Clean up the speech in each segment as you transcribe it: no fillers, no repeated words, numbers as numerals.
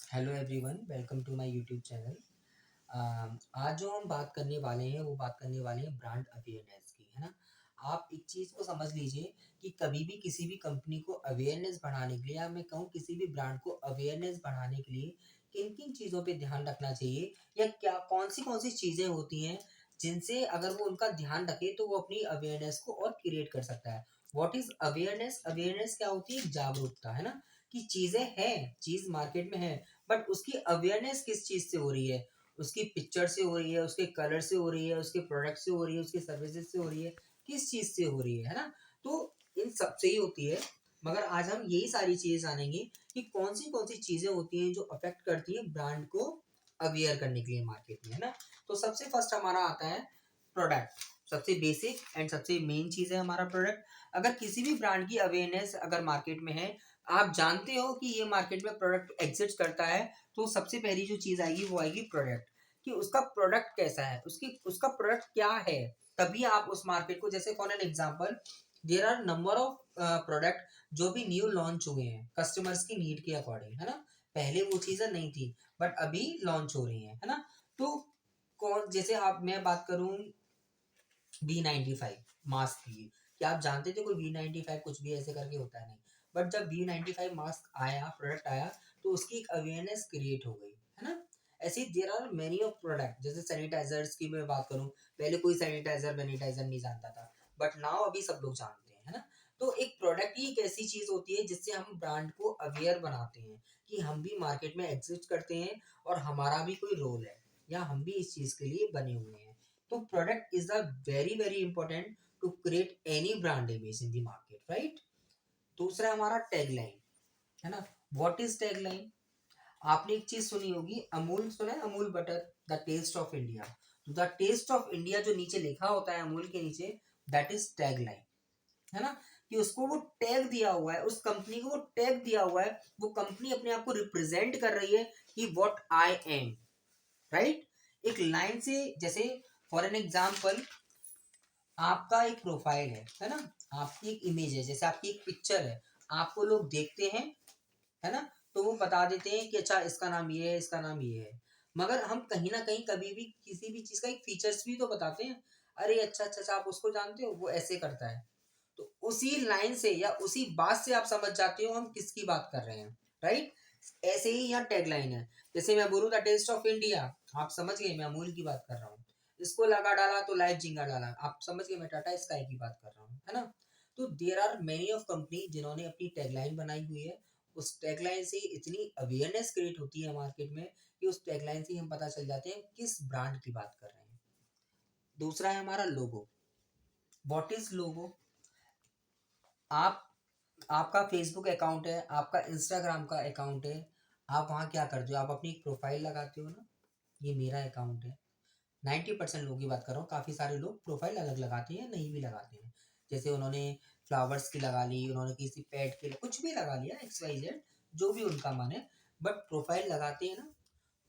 Hello everyone, welcome to my YouTube channel. आज जो हम बात करने वाले हैं वो बात करने वाले हैं ब्रांड अवेयरनेस की, है ना। आप एक चीज़ को समझ लीजिए कि कभी भी किसी भी कंपनी को अवेयरनेस बढ़ाने के लिए, या मैं कहूँ किसी भी ब्रांड को अवेयरनेस बढ़ाने के लिए किन किन चीज़ों पे ध्यान रखना चाहिए, या क्या कौन सी चीज़ें होती हैं जिनसे अगर वो उनका ध्यान रखे तो वो अपनी अवेयरनेस को और क्रिएट कर सकता है। What is awareness? अवेयरनेस क्या होती है? जागरूकता, है ना। कि चीज़ें हैं, चीज़ मार्केट में है, बट उसकी अवेयरनेस किस चीज़ से हो रही है? उसकी पिक्चर से हो रही है, उसके कलर से हो रही है, उसके प्रोडक्ट से हो रही है, उसकी सर्विसेज से हो रही है, किस चीज़ से हो रही है ना। तो इन सब से ही होती है। मगर आज हम यही सारी चीज़ें जानेंगे कि कौन सी चीज़ें होती हैं जो अफेक्ट करती हैं ब्रांड को अवेयर करने के लिए मार्केट में, है ना। तो सबसे फर्स्ट हमारा आता है प्रोडक्ट। सबसे बेसिक एंड सबसे मेन चीज़ है हमारा प्रोडक्ट। अगर किसी भी ब्रांड की अवेयरनेस अगर मार्केट में है, आप जानते हो कि ये मार्केट में प्रोडक्ट एग्जिस्ट करता है, तो सबसे पहली जो चीज़ आएगी वो आएगी प्रोडक्ट। कि उसका प्रोडक्ट कैसा है, उसकी उसका प्रोडक्ट क्या है। तभी आप उस मार्केट को, जैसे for an example, there are number of product जो भी न्यू लॉन्च हुए हैं कस्टमर्स की नीड के अकॉर्डिंग, है ना। पहले वो चीज़ें नहीं थी, बट अभी लॉन्च हो रही है ना। तो कौन, जैसे आप, मैं बात करूं V95 मास्क की। क्या आप जानते थे कोई V95 कुछ भी ऐसे करके होता है? नहीं। बट जब V95 मास्क आया, प्रोडक्ट आया, तो उसकी एक अवेयरनेस क्रिएट हो गई, है ना। ऐसे there are many of product. जैसे सैनिटाइजर्स की मैं बात करूं, पहले कोई सैनिटाइजर नहीं जानता था, बट नाउ अभी सब लोग जानते हैं, है ना। तो एक प्रोडक्ट ही एक ऐसी चीज होती है जिससे हम ब्रांड को अवेयर बनाते हैं कि हम भी मार्केट में एग्जिस्ट करते हैं और हमारा भी कोई रोल है, या हम भी इस चीज के लिए बने हुए हैं। तो product is a very important to create any brand image in the market, right. दूसरा हमारा टैगलाइन, है ना। What is tagline? आपने एक चीज सुनी होगी, अमूल सुना है, Amul butter, the taste of India. तो द टेस्ट ऑफ इंडिया जो नीचे लिखा होता है अमूल के नीचे, दैट इज टैगलाइन, है ना। कि उसको वो टैग दिया हुआ है, उस कंपनी को वो टैग दिया हुआ है, वो कंपनी अपने आप को रिप्रेजेंट कर रही है कि व्हाट आई एम, राइट। एक लाइन से, जैसे फॉर एन एग्जाम्पल, आपका एक प्रोफाइल है ना। आपकी एक इमेज है, जैसे आपकी एक पिक्चर है, आपको लोग देखते हैं, है ना। तो वो बता देते हैं कि अच्छा इसका नाम ये है, इसका नाम ये है। मगर हम कहीं ना कहीं कभी भी किसी भी चीज का एक फीचर्स भी तो बताते हैं। अरे अच्छा, आप उसको जानते हो, वो ऐसे करता है। तो उसी लाइन से या उसी बात से आप समझ जाते हो हम किसकी बात कर रहे हैं, राइट। ऐसे ही यहाँ टैगलाइन है। जैसे मैं बोलूँ द टेस्ट ऑफ इंडिया, आप समझ गए मैं अमूल की बात कर रहा हूँ। इसको लगा डाला तो लाइव झींगा डाला, आप समझ गए मैं टाटा स्काई की बात कर रहा हूँ, है ना। तो there are many of company जिन्होंने अपनी टैगलाइन बनाई हुई है। उस टैगलाइन से इतनी अवेयरनेस क्रिएट होती है मार्केट में कि उस टैगलाइन से हम पता चल जाते हैं किस ब्रांड की बात कर रहे हैं। दूसरा है हमारा लोगो। व्हाट इज लोगो? आप, आपका फेसबुक अकाउंट है, आपका इंस्टाग्राम का अकाउंट है, आप वहाँ क्या करते हो? आप अपनी एक प्रोफाइल लगाते हो ना, ये मेरा अकाउंट है। 90% लोगों की बात कर रहा हूँ, काफ़ी सारे लोग प्रोफाइल अलग लगाते हैं, नहीं भी लगाते हैं। जैसे उन्होंने फ्लावर्स की लगा ली, उन्होंने किसी पेट के लिए कुछ भी लगा लिया, XYZ, जो भी उनका मन है, बट प्रोफाइल लगाते हैं ना।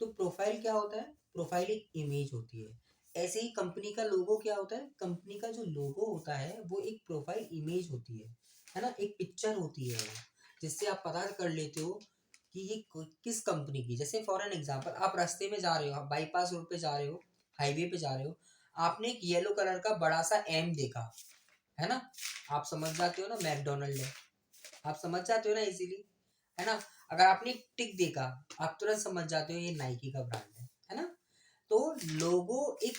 तो प्रोफाइल क्या होता है? प्रोफाइल एक इमेज होती है। ऐसे ही कंपनी का लोगो क्या होता है? कंपनी का जो लोगो होता है वो एक प्रोफाइल इमेज होती है ना। एक पिक्चर होती है वो, जिससे आप पता कर लेते हो कि ये किस कंपनी की। जैसे फॉर एन एग्जांपल, आप रास्ते में जा रहे हो, आप बाईपास रोड पे जा रहे हो, हाईवे पे जा रहे हो, आपने एक येलो कलर का बड़ा सा एम देखा, है ना। आप समझ जाते हो ना मैकडोनल्ड है, आप समझ जाते हो ना इजीली, है ना। अगर आपने एक टिक देखा, आप तुरंत समझ जाते हो ये नाइकी का ब्रांड है ना। तो लोगो एक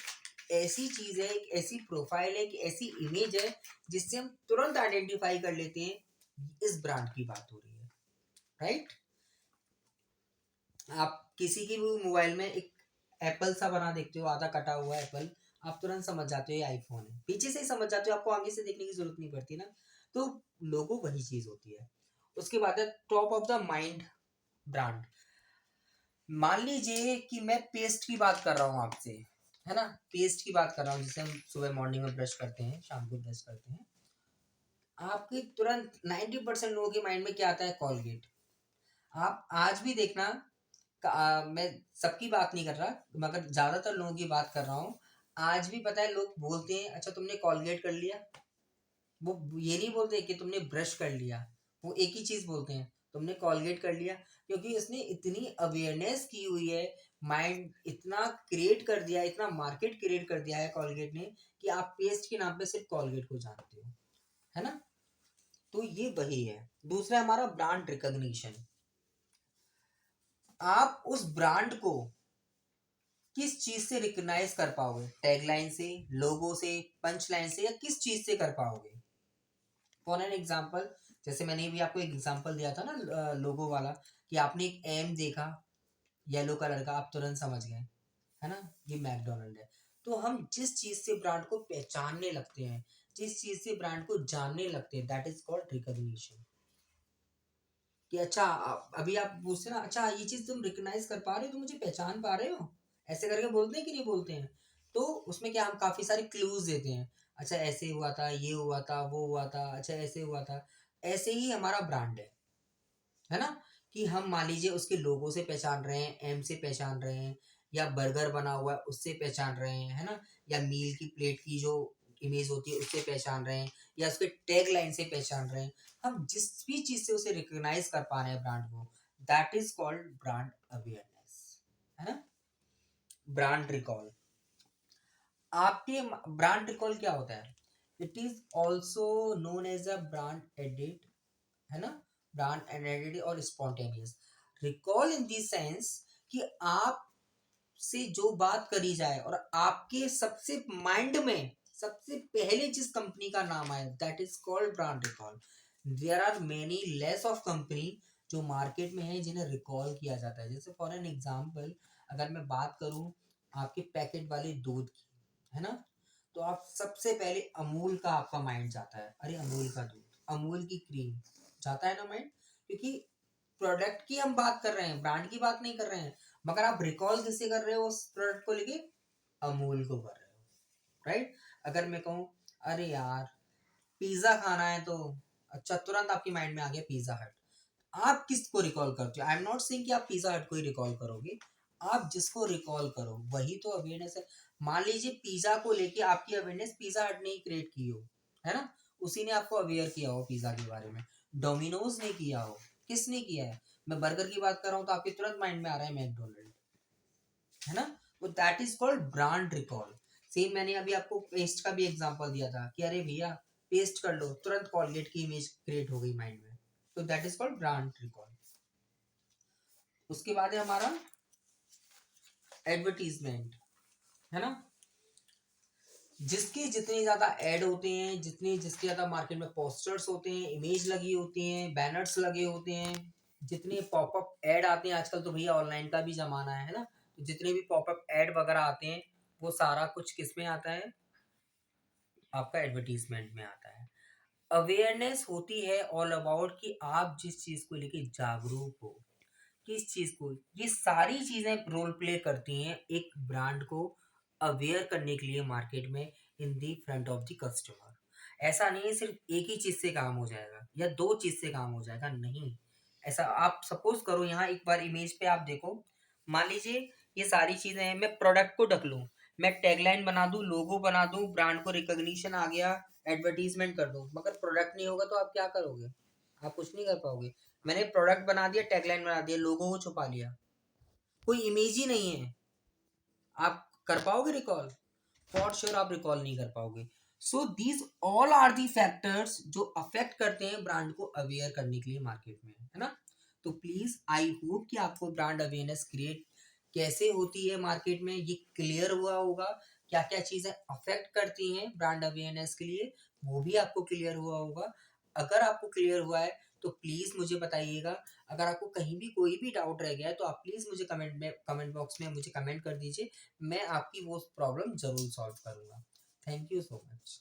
ऐसी चीज है, एक ऐसी प्रोफाइल है, एक ऐसी इमेज है जिससे हम तुरंत आइडेंटिफाई कर लेते हैं इस ब्रांड की बात हो रही है, राइट। आप किसी की भी मोबाइल में एक एप्पल सा बना देखते हो, आधा कटा हुआ एप्पल, आप तुरंत समझ जाते हो ये आईफोन है, पीछे से ही समझ जाते हो, आपको आगे से देखने की जरूरत नहीं पड़ती ना। तो लोगो वही चीज होती है। उसके बाद है top of the mind brand. मान लीजिए कि मैं पेस्ट की बात कर रहा हूँ आपसे, है ना। पेस्ट की बात कर रहा हूँ जिसे हम सुबह मॉर्निंग में ब्रश करते हैं, शाम को ब्रश करते हैं। आपके तुरंत 90% लोगों के माइंड में क्या आता है? कॉलगेट। आप आज भी देखना, मैं सबकी बात नहीं कर रहा, मगर ज्यादातर लोगों की बात कर रहा हूँ। आज भी पता है लोग बोलते हैं अच्छा तुमने कॉलगेट कर लिया। वो ये नहीं बोलते कि तुमने ब्रश कर लिया, वो एक ही चीज बोलते हैं, तुमने कॉलगेट कर लिया क्योंकि उसने इतनी अवेयरनेस की हुई है, माइंड इतना क्रिएट कर दिया, इतना मार्केट क्रिएट कर दिया है कॉलगेट ने कि आप पेस्ट के नाम पे सिर्फ कॉलगेट को जानते हो, है ना। तो ये वही है। दूसरा हमारा ब्रांड रिकॉग्निशन। आप उस ब्रांड को किस चीज से रिकॉग्नाइज कर पाओगे? टैगलाइन से, लोगो से, पंच लाइन से, या किस चीज से कर पाओगे? फॉर एन एग्जाम्पल, जैसे मैंने भी आपको एक एग्जाम्पल दिया था ना लोगो वाला, कि आपने एक एम देखा येलो कलर का, आप तुरंत समझ गए, है ना, ये मैकडोनल्ड है। तो हम जिस चीज से ब्रांड को पहचानने लगते हैं, जिस चीज से ब्रांड को जानने लगते हैं, दैट इज कॉल्ड रिकॉग्निशन। कि अच्छा अभी आप पूछते ना, अच्छा ये चीज तुम रिकॉग्नाइज कर पा रहे हो, तुम मुझे पहचान पा रहे हो, ऐसे करके बोलते हैं कि नहीं बोलते हैं? तो उसमें क्या, हम काफी सारे क्लूज देते हैं। अच्छा ऐसे हुआ था, ये हुआ था, वो हुआ था, अच्छा ऐसे हुआ था। ऐसे ही हमारा ब्रांड है ना, कि हम मान लीजिए उसके लोगो से पहचान रहे हैं, एम से पहचान रहे हैं, या बर्गर बना हुआ है उससे पहचान रहे हैं, है ना, या मील की प्लेट की जो इमेज होती है उससे पहचान रहे हैं, या उसके टैग लाइन से पहचान रहे हैं। हम जिस भी चीज से उसे रिकॉग्नाइज कर पा रहे हैं ब्रांड को, that is called brand awareness, है ना। Brand recall. आपके ब्रांड रिकॉल क्या होता है? It is also known as a brand edit, है ना, ब्रांड आइडेंटिटी और spontaneous recall in the sense कि आप से जो बात करी जाए और आपके सबसे माइंड में सबसे पहले जिस कंपनी का नाम आए, that is called brand recall. There are many less of company जो मार्केट में है जिन्हें रिकॉल किया जाता है। जैसे फॉर एन एग्जांपल, अगर मैं बात करूं आपके पैकेट वाले दूध की, है ना, तो आप सबसे पहले अमूल का आपका माइंड जाता है, अरे अमूल का दूध, अमूल की क्रीम, जाता है ना माइंड, क्योंकि प्रोडक्ट की हम बात कर रहे हैं, ब्रांड की बात नहीं कर रहे हैं। मगर आप रिकॉल किससे कर रहे हो उस प्रोडक्ट को लेके? अमूल को कर रहे हो, राइट। अगर मैं कहूँ अरे यार पिज्जा खाना है, तो अच्छा तुरंत आपके माइंड में आ गया पिज्जा हट। आप किसको रिकॉल करते हो? आई एम नॉट सेइंग कि आप पिज्जा हट को ही रिकॉल करोगे, आप जिसको रिकॉल करो वही तो अवेयरनेस है। मान लीजिए पिज्जा को लेके आपकी अवेयरनेस पिज्जा हट ने ही क्रिएट की हो, है ना, उसी ने आपको अवेयर किया हो पिज्जा के बारे में, डोमिनोज ने किया हो, किसने किया है? मैं बर्गर की बात कर रहा हूँ तो आपके तुरंत माइंड में आ रहा है मैकडोनल्ड, है ना। तो that is called brand recall. Same मैंने अभी आपको पेस्ट का भी एग्जांपल दिया था कि अरे भैया पेस्ट कर लो, तुरंत कॉलगेट की इमेज क्रिएट हो गई माइंड में। तो that is called brand recall. उसके बाद है हमारा एडवर्टीजमेंट, है ना। जिसके जितने ज्यादा एड होते हैं, जितने जिसके ज्यादा मार्केट में पोस्टर्स होते हैं, इमेज लगी होती हैं, बैनर्स लगे होते हैं, जितने पॉपअप एड आते हैं आजकल, तो भैया ऑनलाइन का भी जमाना है ना, तो जितने भी पॉपअप एड वगैरह आते हैं वो सारा कुछ किस में आता है? आपका एडवर्टीजमेंट में आता है। अवेयरनेस होती है ऑल अबाउट कि आप जिस चीज को लेके जागरूक हो, किस चीज को, ये सारी चीजें रोल प्ले करती हैं एक ब्रांड को अवेयर करने के लिए मार्केट में, in the front of the customer. ऐसा नहीं है सिर्फ एक ही चीज से काम हो जाएगा या दो चीज से काम हो जाएगा, नहीं। ऐसा आप सपोज करो, यहाँ एक बार इमेज पे आप देखो, मान लीजिए ये सारी चीजें हैं, मैं प्रोडक्ट को ढक लूं, मैं टैगलाइन बना दूं, लोगो बना दूं, ब्रांड को रिकॉग्निशन आ गया, एडवर्टीजमेंट कर दूं, मगर प्रोडक्ट नहीं होगा तो आप क्या करोगे? आप कुछ नहीं कर पाओगे। मैंने प्रोडक्ट बना दिया, टैगलाइन बना दिया, लोगो को छुपा लिया, कोई इमेज ही नहीं है, आप कर पाओगे रिकॉल? फॉर श्योर आप रिकॉल नहीं कर पाओगे। So these all are the factors जो अफेक्ट करते हैं ब्रांड को अवेयर करने के लिए मार्केट में, है ना। तो प्लीज आई होप कि आपको ब्रांड अवेयरनेस क्रिएट कैसे होती है मार्केट में ये क्लियर हुआ होगा, क्या क्या चीजें अफेक्ट करती हैं ब्रांड अवेयरनेस के लिए, वो भी आपको क्लियर हुआ होगा। अगर आपको क्लियर हुआ है तो प्लीज मुझे बताइएगा। अगर आपको कहीं भी कोई भी डाउट रह गया है तो आप प्लीज मुझे कमेंट बॉक्स में मुझे कमेंट कर दीजिए, मैं आपकी वो प्रॉब्लम जरूर सॉल्व करूंगा। Thank you so much.